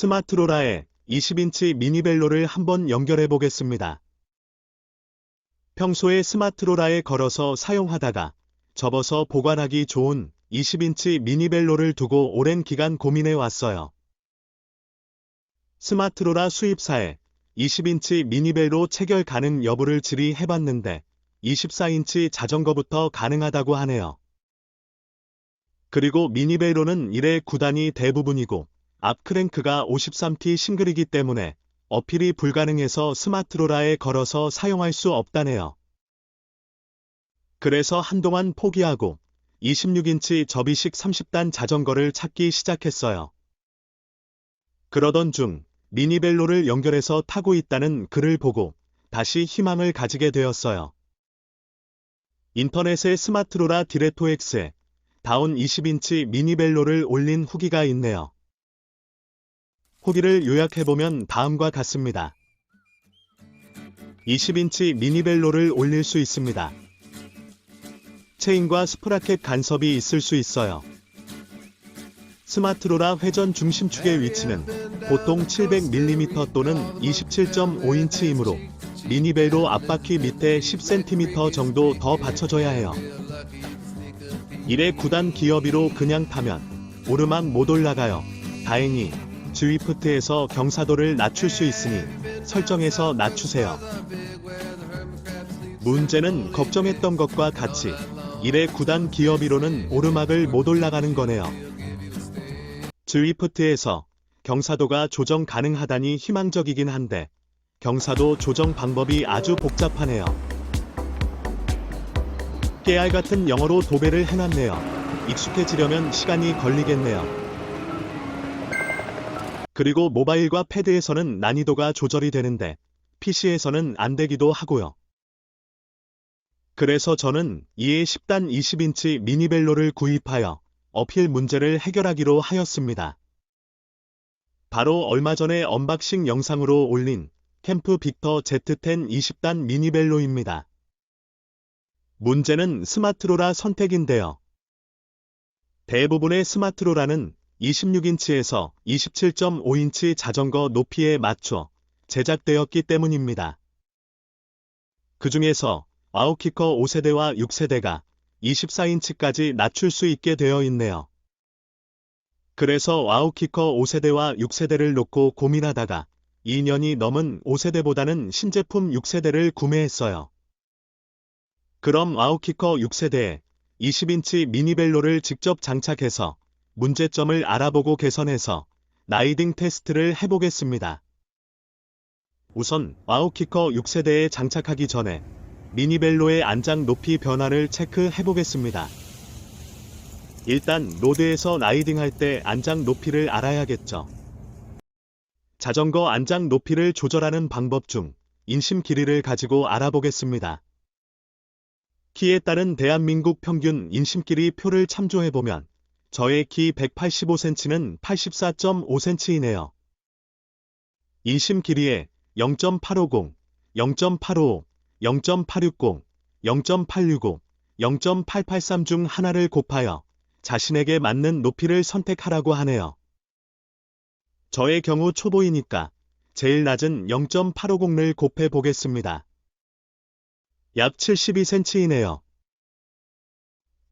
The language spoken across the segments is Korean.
스마트로라에 20인치 미니벨로를 한번 연결해 보겠습니다. 평소에 스마트로라에 걸어서 사용하다가 접어서 보관하기 좋은 20인치 미니벨로를 두고 오랜 기간 고민해 왔어요. 스마트로라 수입사에 20인치 미니벨로 체결 가능 여부를 질의해 봤는데 24인치 자전거부터 가능하다고 하네요. 그리고 미니벨로는 1회 9단이 대부분이고 앞 크랭크가 53T 싱글이기 때문에 어필이 불가능해서 스마트로라에 걸어서 사용할 수 없다네요. 그래서 한동안 포기하고 26인치 접이식 30단 자전거를 찾기 시작했어요. 그러던 중 미니벨로를 연결해서 타고 있다는 글을 보고 다시 희망을 가지게 되었어요. 인터넷에 스마트로라 디레토엑스에 다운 20인치 미니벨로를 올린 후기가 있네요. 후기를 요약해보면 다음과 같습니다. 20인치 미니벨로를 올릴 수 있습니다. 체인과 스프라켓 간섭이 있을 수 있어요. 스마트로라 회전 중심축의 위치는 보통 700mm 또는 27.5인치이므로 미니벨로 앞바퀴 밑에 10cm 정도 더 받쳐줘야 해요. 1회 9단 기어비로 그냥 타면 오르막 못 올라가요. 다행히 드위프트에서 경사도를 낮출 수 있으니 설정해서 낮추세요. 문제는 걱정했던 것과 같이 1회 9단 기어비로는 오르막을 못 올라가는 거네요. 드위프트에서 경사도가 조정 가능하다니 희망적이긴 한데 경사도 조정 방법이 아주 복잡하네요. 깨알 같은 영어로 도배를 해놨네요. 익숙해지려면 시간이 걸리겠네요. 그리고 모바일과 패드에서는 난이도가 조절이 되는데 PC에서는 안 되기도 하고요. 그래서 저는 2회 10단 20인치 미니벨로를 구입하여 어필 문제를 해결하기로 하였습니다. 바로 얼마 전에 언박싱 영상으로 올린 캠프 빅터 Z10 20단 미니벨로입니다. 문제는 스마트로라 선택인데요. 대부분의 스마트로라는 26인치에서 27.5인치 자전거 높이에 맞춰 제작되었기 때문입니다. 그 중에서 와우키커 5세대와 6세대가 24인치까지 낮출 수 있게 되어 있네요. 그래서 와우키커 5세대와 6세대를 놓고 고민하다가 2년이 넘은 5세대보다는 신제품 6세대를 구매했어요. 그럼 와우키커 6세대에 20인치 미니벨로를 직접 장착해서 문제점을 알아보고 개선해서 라이딩 테스트를 해보겠습니다. 우선 와우키커 6세대에 장착하기 전에 미니벨로의 안장 높이 변화를 체크해보겠습니다. 일단 로드에서 라이딩할 때 안장 높이를 알아야겠죠. 자전거 안장 높이를 조절하는 방법 중 인심 길이를 가지고 알아보겠습니다. 키에 따른 대한민국 평균 인심 길이 표를 참조해보면 저의 키 185cm는 84.5cm이네요. 인심 길이에 0.850, 0.855, 0.860, 0.865, 0.883 중 하나를 곱하여 자신에게 맞는 높이를 선택하라고 하네요. 저의 경우 초보이니까 제일 낮은 0.850을 곱해 보겠습니다. 약 72cm이네요.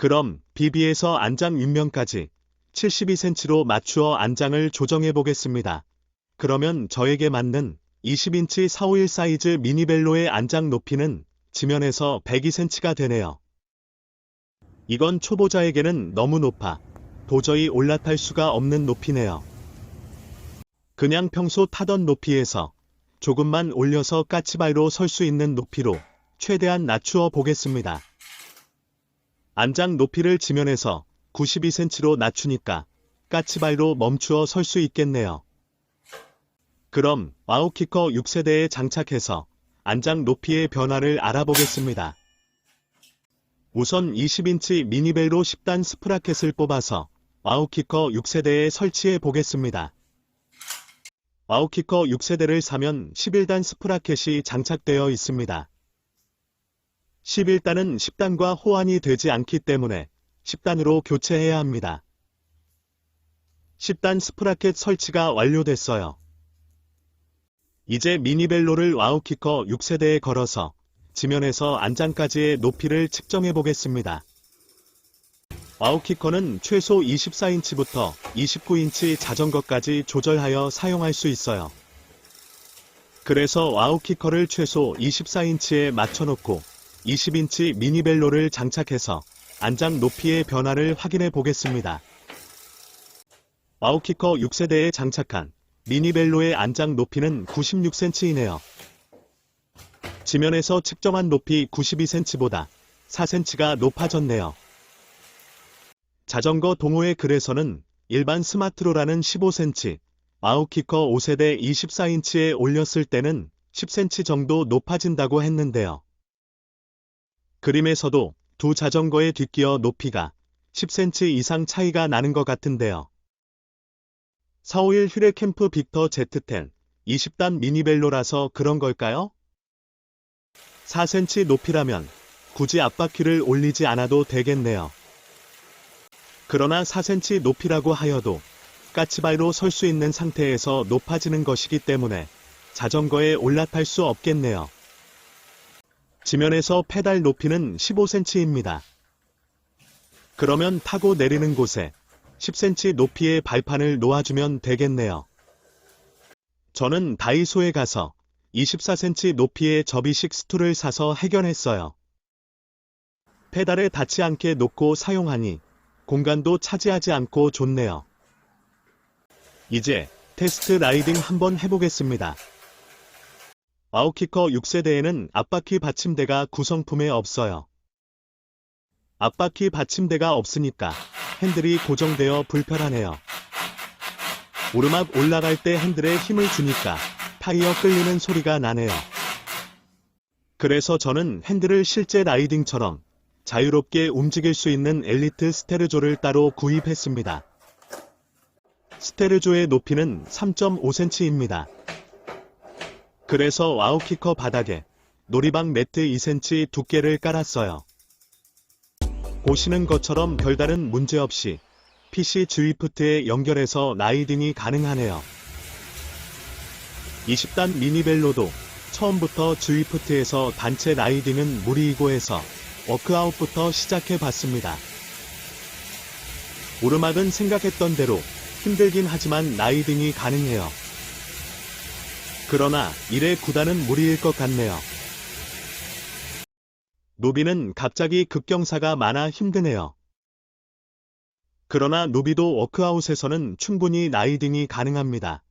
그럼 비비에서 안장 윗면까지 72cm로 맞추어 안장을 조정해 보겠습니다. 그러면 저에게 맞는 20인치 451 사이즈 미니벨로의 안장 높이는 지면에서 102cm가 되네요. 이건 초보자에게는 너무 높아 도저히 올라탈 수가 없는 높이네요. 그냥 평소 타던 높이에서 조금만 올려서 까치발로 설 수 있는 높이로 최대한 낮추어 보겠습니다. 안장 높이를 지면에서 92cm로 낮추니까 까치발로 멈추어 설 수 있겠네요. 그럼 와우키커 6세대에 장착해서 안장 높이의 변화를 알아보겠습니다. 우선 20인치 미니벨로 10단 스프라켓을 뽑아서 와우키커 6세대에 설치해 보겠습니다. 와우키커 6세대를 사면 11단 스프라켓이 장착되어 있습니다. 11단은 10단과 호환이 되지 않기 때문에 10단으로 교체해야 합니다. 10단 스프라켓 설치가 완료됐어요. 이제 미니벨로를 와우키커 6세대에 걸어서 지면에서 안장까지의 높이를 측정해 보겠습니다. 와우키커는 최소 24인치부터 29인치 자전거까지 조절하여 사용할 수 있어요. 그래서 와우키커를 최소 24인치에 맞춰놓고 20인치 미니벨로를 장착해서 안장 높이의 변화를 확인해 보겠습니다. 와우키커 6세대에 장착한 미니벨로의 안장 높이는 96cm이네요. 지면에서 측정한 높이 92cm보다 4cm가 높아졌네요. 자전거 동호회 글에서는 일반 스마트로라는 15cm, 와우키커 5세대 24인치에 올렸을 때는 10cm 정도 높아진다고 했는데요. 그림에서도 두 자전거의 뒷기어 높이가 10cm 이상 차이가 나는 것 같은데요. 451 휴레캠프 빅터 Z10 20단 미니벨로라서 그런 걸까요? 4cm 높이라면 굳이 앞바퀴를 올리지 않아도 되겠네요. 그러나 4cm 높이라고 하여도 까치발로 설 수 있는 상태에서 높아지는 것이기 때문에 자전거에 올라탈 수 없겠네요. 지면에서 페달 높이는 15cm입니다. 그러면 타고 내리는 곳에 10cm 높이의 발판을 놓아주면 되겠네요. 저는 다이소에 가서 24cm 높이의 접이식 스툴을 사서 해결했어요. 페달에 닿지 않게 놓고 사용하니 공간도 차지하지 않고 좋네요. 이제 테스트 라이딩 한번 해보겠습니다. 와우키커 6세대에는 앞바퀴 받침대가 구성품에 없어요. 앞바퀴 받침대가 없으니까 핸들이 고정되어 불편하네요. 오르막 올라갈 때 핸들에 힘을 주니까 타이어 끌리는 소리가 나네요. 그래서 저는 핸들을 실제 라이딩처럼 자유롭게 움직일 수 있는 엘리트 스테르조를 따로 구입했습니다. 스테르조의 높이는 3.5cm입니다. 그래서 와우키커 바닥에 놀이방 매트 2cm 두께를 깔았어요. 보시는 것처럼 별다른 문제 없이 PC 주이프트에 연결해서 라이딩이 가능하네요. 20단 미니벨로도 처음부터 주이프트에서 단체 라이딩은 무리이고 해서 워크아웃부터 시작해 봤습니다. 오르막은 생각했던 대로 힘들긴 하지만 라이딩이 가능해요. 그러나 1회 9단은 무리일 것 같네요. 노비는 갑자기 급경사가 많아 힘드네요. 그러나 노비도 워크아웃에서는 충분히 라이딩이 가능합니다.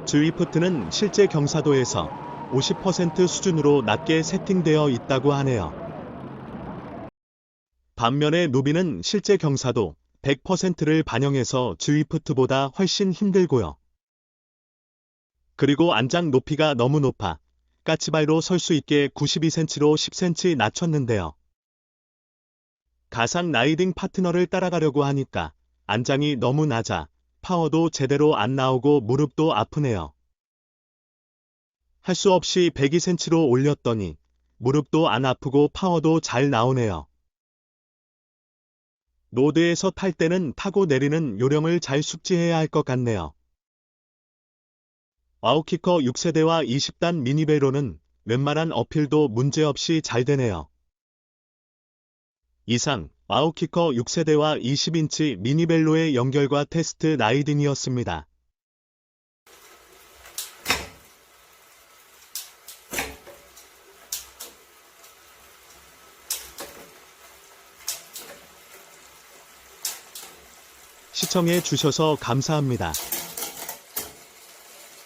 주이프트는 실제 경사도에서 50% 수준으로 낮게 세팅되어 있다고 하네요. 반면에 노비는 실제 경사도 100%를 반영해서 주이프트보다 훨씬 힘들고요. 그리고 안장 높이가 너무 높아 까치발로 설 수 있게 92cm로 10cm 낮췄는데요. 가상 라이딩 파트너를 따라가려고 하니까 안장이 너무 낮아 파워도 제대로 안 나오고 무릎도 아프네요. 할 수 없이 102cm로 올렸더니 무릎도 안 아프고 파워도 잘 나오네요. 로드에서 탈 때는 타고 내리는 요령을 잘 숙지해야 할 것 같네요. 와우키커 6세대와 20단 미니벨로는 웬만한 어필도 문제없이 잘 되네요. 이상 와우키커 6세대와 20인치 미니벨로의 연결과 테스트 라이딩이었습니다. 시청해 주셔서 감사합니다.